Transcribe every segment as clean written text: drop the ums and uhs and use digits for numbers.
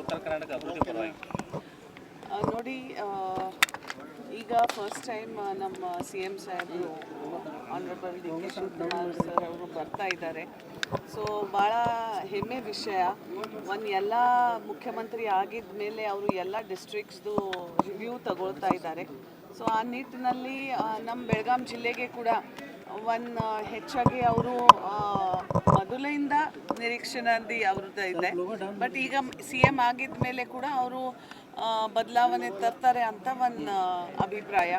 ಉತ್ತರ ಕರ್ನಾಟಕ ಅಭಿವೃದ್ಧಿ ಪರವಾಗಿ ನೋಡಿ, ಈಗ ಫಸ್ಟ್ ಟೈಮ್ ನಮ್ಮ CM ಸಾಹೇಬರು ಆನರಬಲ್ DK ಶಿವಕುಮಾರ್ ಸರ್ ಅವರು ಬರ್ತಾ ಇದ್ದಾರೆ. ಸೊ ಭಾಳ ಹೆಮ್ಮೆ ವಿಷಯ. ಎಲ್ಲ ಮುಖ್ಯಮಂತ್ರಿ ಆಗಿದ ಮೇಲೆ ಅವರು ಎಲ್ಲ ಡಿಸ್ಟ್ರಿಕ್ಟ್ಸ್ದು ರಿವ್ಯೂ ತಗೊಳ್ತಾ ಇದ್ದಾರೆ. ಸೊ ಆ ನಿಟ್ಟಿನಲ್ಲಿ ನಮ್ಮ ಬೆಳಗಾಂ ಜಿಲ್ಲೆಗೆ ಕೂಡ ಹೆಚ್ಚಾಗಿ ಅವರು ಮೊದಲಿಂದ ನಿರೀಕ್ಷೆನಲ್ಲಿ ಅವ್ರದ್ದು ಇದೆ. ಬಟ್ ಈಗ CM ಆಗಿದ ಮೇಲೆ ಕೂಡ ಅವರು ಬದಲಾವಣೆ ತರ್ತಾರೆ ಅಂತ ಒಂದು ಅಭಿಪ್ರಾಯ.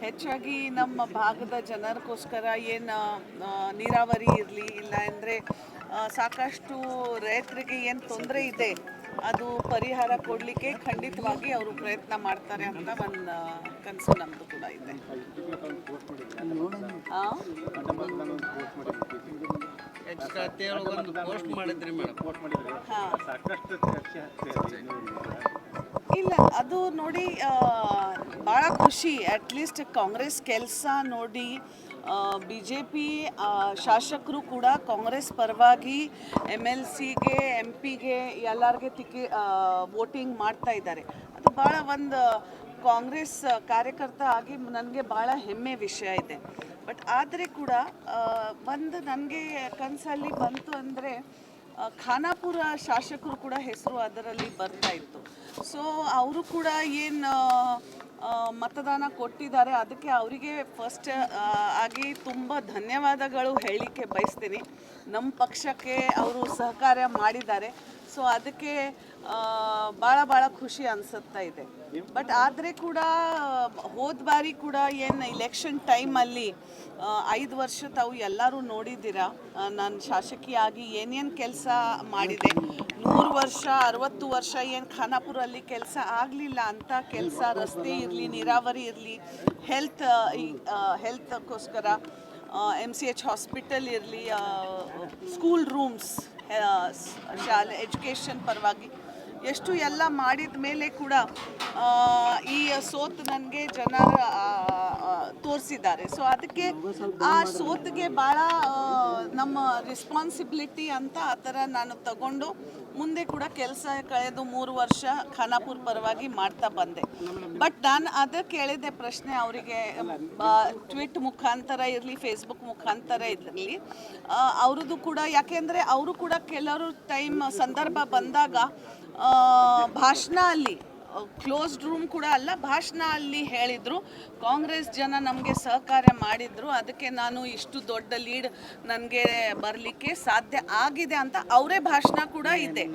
ಹೆಚ್ಚಾಗಿ ನಮ್ಮ ಭಾಗದ ಜನರಿಗೋಸ್ಕರ ಏನು ನೀರಾವರಿ ಇರಲಿ, ಇಲ್ಲ ಅಂದರೆ ಸಾಕಷ್ಟು ರೈತರಿಗೆ ಏನು ತೊಂದರೆ ಇದೆ ಅದು ಪರಿಹಾರ ಕೊಡಲಿಕ್ಕೆ ಖಂಡಿತವಾಗಿ ಅವರು ಪ್ರಯತ್ನ ಮಾಡ್ತಾರೆ ಅಂತ ಒಂದು ಕನಸು ನಮ್ಮದು ಕೂಡ ಇದೆ. ಇಲ್ಲ, ಅದು ನೋಡಿ ಭಾಳ ಖುಷಿ. ಅಟ್ಲೀಸ್ಟ್ ಕಾಂಗ್ರೆಸ್ ಕೆಲಸ ನೋಡಿ BJP ಶಾಸಕರು ಕೂಡ ಕಾಂಗ್ರೆಸ್ ಪರವಾಗಿ MLCಗೆ MP ಗೆ ಎಲ್ಲರಿಗೆ ವೋಟಿಂಗ್ ಮಾಡ್ತಾ ಇದ್ದಾರೆ. ಅದು ಭಾಳ ಒಂದು ಕಾಂಗ್ರೆಸ್ ಕಾರ್ಯಕರ್ತ ಆಗಿ ನನಗೆ ಭಾಳ ಹೆಮ್ಮೆ ವಿಷಯ ಇದೆ. ಬಟ್ ಆದರೆ ಕೂಡ ನನಗೆ ಕನಸಲ್ಲಿ ಬಂತು ಅಂದರೆ ಖಾನಾಪುರ ಶಾಸಕರು ಕೂಡ ಹೆಸರು ಅದರಲ್ಲಿ ಬರ್ತಾ ಇತ್ತು. ಸೊ ಅವರು ಕೂಡ ಏನು ಮತದಾನ ಕೊಟ್ಟಿದ್ದಾರೆ, ಅದಕ್ಕೆ ಅವರಿಗೆ ಫಸ್ಟ್ ಆಗಿ ತುಂಬ ಧನ್ಯವಾದಗಳು ಹೇಳಲಿಕ್ಕೆ ಬಯಸ್ತೀನಿ. ನಮ್ಮ ಪಕ್ಷಕ್ಕೆ ಅವರು ಸಹಕಾರ ಮಾಡಿದ್ದಾರೆ. ಸೊ ಅದಕ್ಕೆ ಭಾಳ ಖುಷಿ ಅನಿಸುತ್ತಾ ಇದೆ. ಬಟ್ ಆದರೆ ಕೂಡ ಹೋದ ಬಾರಿ ಕೂಡ ಏನು ಇಲೆಕ್ಷನ್ ಟೈಮಲ್ಲಿ 5 ವರ್ಷ ತಾವು ಎಲ್ಲರೂ ನೋಡಿದ್ದೀರಾ ನಾನು ಶಾಸಕಿಯಾಗಿ ಏನೇನು ಕೆಲಸ ಮಾಡಿದೆ. 100 ವರ್ಷ 60 ವರ್ಷ ಏನು ಖಾನಾಪುರಲ್ಲಿ ಕೆಲಸ ಆಗಲಿಲ್ಲ ಅಂತ ಕೆಲಸ, ರಸ್ತೆ ಇರಲಿ, ನೀರಾವರಿ ಇರಲಿ, ಹೆಲ್ತ್ಗೋಸ್ಕರ MCH ಹಾಸ್ಪಿಟಲ್ ಇರಲಿ, ಸ್ಕೂಲ್ ರೂಮ್ಸ್, ಶಾಲೆ ಎಜುಕೇಷನ್ ಪರವಾಗಿ ಎಷ್ಟು ಎಲ್ಲ ಮಾಡಿದ ಮೇಲೆ ಕೂಡ ಈ ಸೋತು ನನಗೆ ಜನ ತೋರಿಸಿದ್ದಾರೆ. ಸೊ ಅದಕ್ಕೆ ಆ ಸೋತಿಗೆ ಭಾಳ ನಮ್ಮ ರೆಸ್ಪಾನ್ಸಿಬಿಲಿಟಿ ಅಂತ ಆ ಥರ ನಾನು ತಗೊಂಡು ಮುಂದೆ ಕೂಡ ಕೆಲಸ ಕಳೆದು 3 ವರ್ಷ ಖಾನಾಪುರ ಪರವಾಗಿ ಮಾಡ್ತಾ ಬಂದೆ. ಬಟ್ ನಾನು ಅದಕ್ಕೆ ಕೇಳಿದೆ ಪ್ರಶ್ನೆ ಅವರಿಗೆ, ಟ್ವಿಟ್ ಮುಖಾಂತರ ಇರಲಿ, ಫೇಸ್ಬುಕ್ ಮುಖಾಂತರ ಇರಲಿ, ಅವ್ರದ್ದು ಕೂಡ, ಯಾಕೆಂದರೆ ಅವರು ಕೂಡ ಕೆಲವರು ಸಂದರ್ಭ ಬಂದಾಗ ಭಾಷಣ ಅಲ್ಲಿ ಕ್ಲೋಸ್ಡ್ ರೂಮ್ ಕೂಡ ಅಲ್ಲ, ಭಾಷಣ ಅಲ್ಲಿ ಹೇಳಿದರು ಕಾಂಗ್ರೆಸ್ ಜನ ನಮಗೆ ಸಹಕಾರ ಮಾಡಿದರು, ಅದಕ್ಕೆ ನಾನು ಇಷ್ಟು ದೊಡ್ಡ ಲೀಡ್ ನನಗೆ ಬರಲಿಕ್ಕೆ ಸಾಧ್ಯ ಆಗಿದೆ ಅಂತ ಅವರೇ ಭಾಷಣ ಕೂಡ ಇದೆ.